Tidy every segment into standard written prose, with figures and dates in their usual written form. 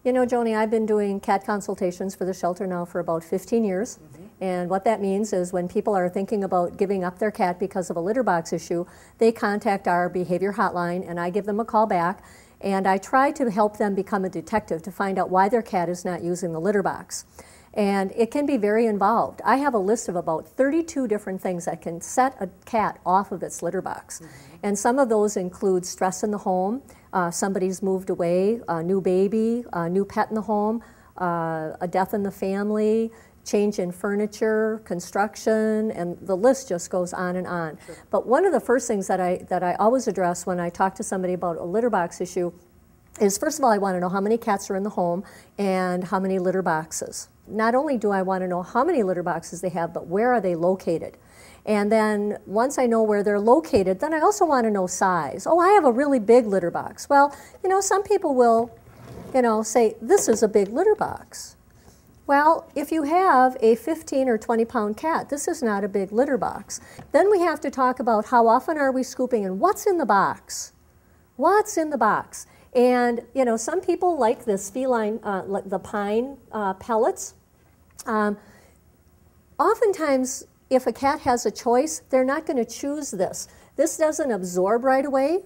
You know, Joni, I've been doing cat consultations for the shelter now for about 15 years. And what that means is when people are thinking about giving up their cat because of a litter box issue, they contact our behavior hotline and I give them a call back. And I try to help them become a detective to find out why their cat is not using the litter box. And it can be very involved. I have a list of about 32 different things that can set a cat off of its litter box. And some of those include stress in the home, somebody's moved away, a new baby, a new pet in the home, a death in the family, change in furniture, construction, and the list just goes on and on. Sure. But one of the first things that I always address when I talk to somebody about a litter box issue is, first of all, I want to know how many cats are in the home and how many litter boxes. Not only do I want to know how many litter boxes they have, but where are they located? And then once I know where they're located, then I also want to know size. Oh, I have a really big litter box. Well, you know, some people will, you know, say, this is a big litter box. Well, if you have a 15 or 20 pound cat, this is not a big litter box. Then we have to talk about how often are we scooping and what's in the box. What's in the box? And, you know, some people like this feline, the pine pellets. Oftentimes, if a cat has a choice, they're not going to choose this. This doesn't absorb right away.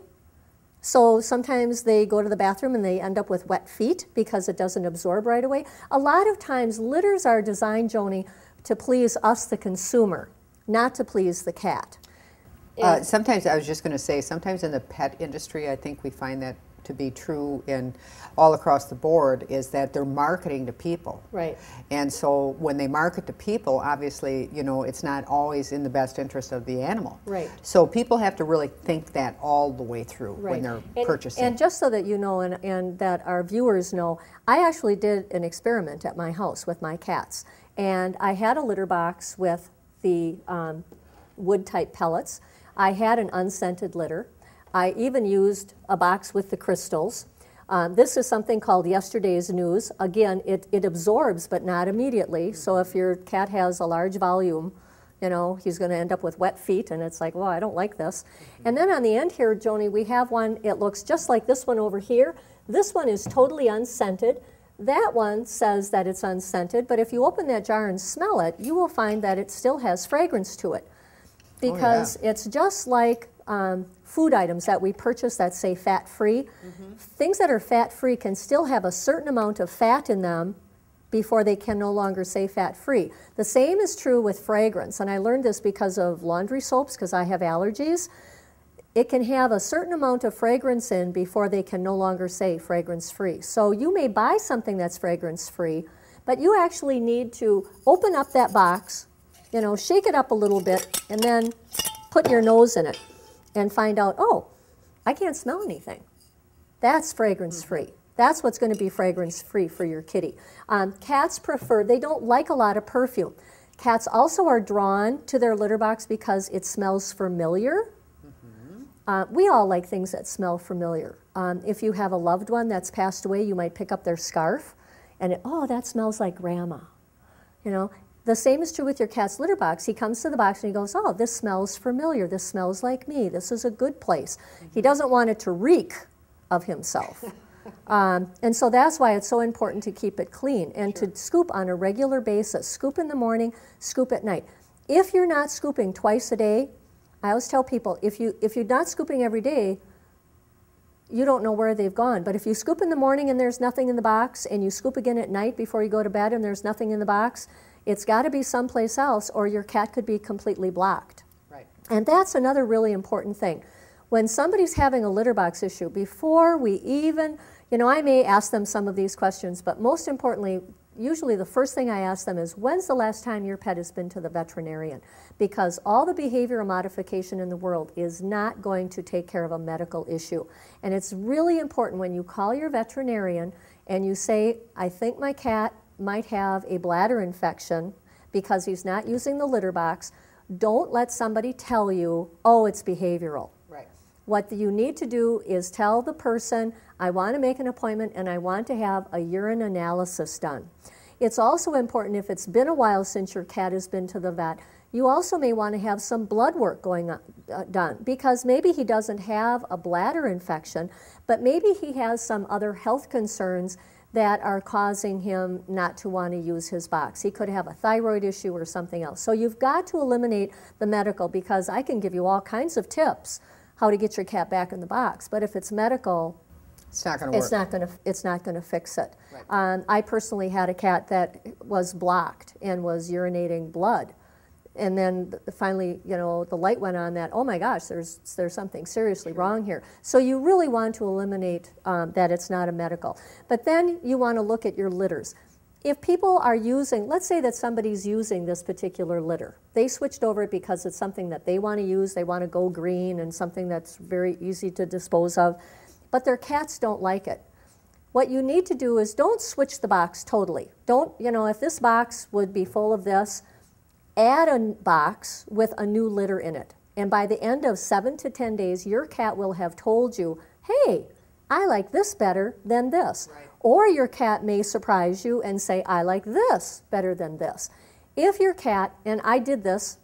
So sometimes they go to the bathroom and they end up with wet feet because it doesn't absorb right away. A lot of times litters are designed, Joni, to please us, the consumer, not to please the cat. Sometimes, I was just going to say, sometimes in the pet industry, I think we find that to be true in all across the board, is that they're marketing to people. Right. And so when they market to people, obviously, you know, it's not always in the best interest of the animal. Right. So people have to really think that all the way through when they're purchasing. And just so that you know, and that our viewers know, I actually did an experiment at my house with my cats. And I had a litter box with the wood-type pellets. I had an unscented litter. I even used a box with the crystals. This is something called yesterday's news. Again, it absorbs, but not immediately. So if your cat has a large volume, you know, he's going to end up with wet feet, and it's like, well, I don't like this. And then on the end here, Joni, we have one, it looks just like this one over here. This one is totally unscented. That one says that it's unscented, but if you open that jar and smell it, you will find that it still has fragrance to it. Because it's just like food items that we purchase that say fat-free. Things that are fat-free can still have a certain amount of fat in them before they can no longer say fat-free. The same is true with fragrance, and I learned this because of laundry soaps, because I have allergies. It can have a certain amount of fragrance in before they can no longer say fragrance-free. So you may buy something that's fragrance-free, but you actually need to open up that box, you know, shake it up a little bit, and then put your nose in it and find out, oh, I can't smell anything. That's fragrance-free. That's what's going to be fragrance-free for your kitty. Cats prefer, they don't like a lot of perfume. Cats also are drawn to their litter box because it smells familiar. We all like things that smell familiar. If you have a loved one that's passed away, you might pick up their scarf and, oh, that smells like grandma. You know, the same is true with your cat's litter box. He comes to the box and he goes, oh, this smells familiar. This smells like me. This is a good place. He doesn't want it to reek of himself. And so that's why it's so important to keep it clean and to scoop on a regular basis. Scoop in the morning, scoop at night. If you're not scooping twice a day, I always tell people, if you're not scooping every day, you don't know where they've gone. But if you scoop in the morning and there's nothing in the box, and you scoop again at night before you go to bed and there's nothing in the box, it's got to be someplace else, or your cat could be completely blocked. Right. And that's another really important thing. When somebody's having a litter box issue, before we even, you know, I may ask them some of these questions, but most importantly, usually the first thing I ask them is, when's the last time your pet has been to the veterinarian? Because all the behavioral modification in the world is not going to take care of a medical issue. And it's really important when you call your veterinarian and you say, I think my cat might have a bladder infection because he's not using the litter box, don't let somebody tell you, oh, it's behavioral. Right. What you need to do is tell the person, I want to make an appointment and I want to have a urine analysis done. It's also important, if it's been a while since your cat has been to the vet, you also may want to have some blood work going on, done, because maybe he doesn't have a bladder infection, but maybe he has some other health concerns that are causing him not to want to use his box. He could have a thyroid issue or something else. So you've got to eliminate the medical, because I can give you all kinds of tips how to get your cat back in the box, but if it's medical, it's not going to work. It's not going to fix it. Right. I personally had a cat that was blocked and was urinating blood. And then finally, you know, the light went on that, oh my gosh, there's something seriously wrong here. So you really want to eliminate that it's not a medical. But then you want to look at your litters. If people are using, let's say that somebody's using this particular litter. They switched over it because it's something that they want to use. They want to go green and something that's very easy to dispose of. But their cats don't like it. What you need to do is don't switch the box totally. Don't, you know, if this box would be full of this, add a box with a new litter in it. And by the end of 7 to 10 days, your cat will have told you, hey, I like this better than this. Right. Or your cat may surprise you and say, I like this better than this. If your cat, and I did this,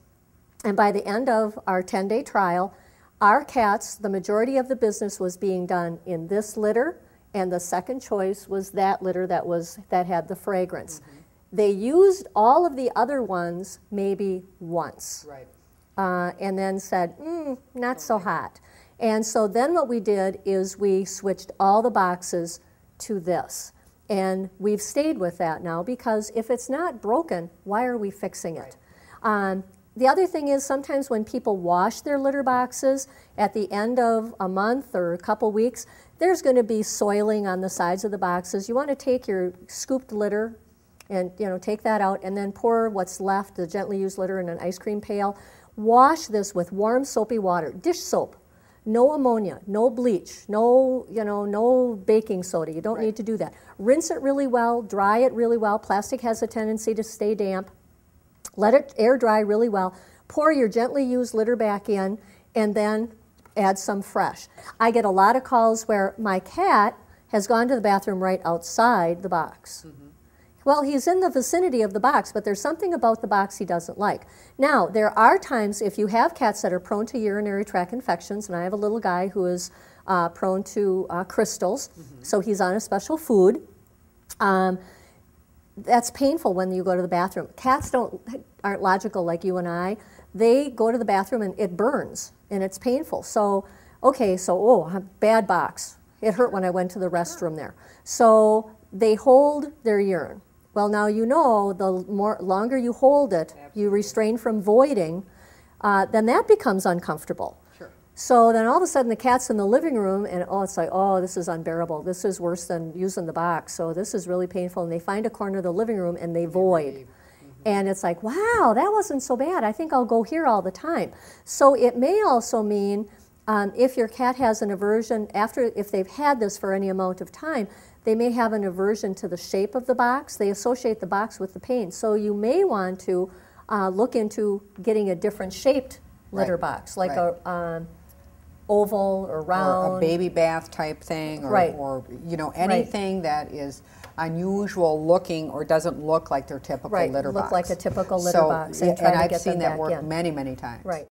and by the end of our 10-day trial, our cats, the majority of the business was being done in this litter, and the second choice was that litter that had the fragrance. Mm-hmm. They used all of the other ones maybe once, right. And then said, not so hot. And so then what we did is we switched all the boxes to this. And we've stayed with that now, because if it's not broken, why are we fixing it? Right. The other thing is, sometimes when people wash their litter boxes at the end of a month or a couple weeks, there's going to be soiling on the sides of the boxes. You want to take your scooped litter and, you know, take that out and then pour what's left, the gently used litter, in an ice cream pail. Wash this with warm soapy water, dish soap. No ammonia, no bleach, no, you know, no baking soda. You don't need to do that. Rinse it really well, dry it really well. Plastic has a tendency to stay damp. Let it air dry really well. Pour your gently used litter back in, and then add some fresh. I get a lot of calls where my cat has gone to the bathroom right outside the box. Mm-hmm. Well, he's in the vicinity of the box, but there's something about the box he doesn't like. Now, there are times if you have cats that are prone to urinary tract infections, and I have a little guy who is prone to crystals, so he's on a special food. That's painful when you go to the bathroom. Cats aren't logical like you and I. They go to the bathroom and it burns, and it's painful. So, okay, so, bad box. It hurt when I went to the restroom there. So they hold their urine. Well, now you know, the longer you hold it, you restrain from voiding, then that becomes uncomfortable. Sure. So then all of a sudden the cat's in the living room, and it's like, oh, this is unbearable. This is worse than using the box, so this is really painful. And they find a corner of the living room and they void. Mm-hmm. And it's like, wow, that wasn't so bad. I think I'll go here all the time. So it may also mean if your cat has an aversion, if they've had this for any amount of time, they may have an aversion to the shape of the box. They associate the box with the pain. So you may want to look into getting a different shaped litter box, like a oval or round. Or a baby bath type thing, or you know, anything that is unusual looking or doesn't look like their typical litter box. Look like a typical litter box. And I've seen that work many, many times. Right.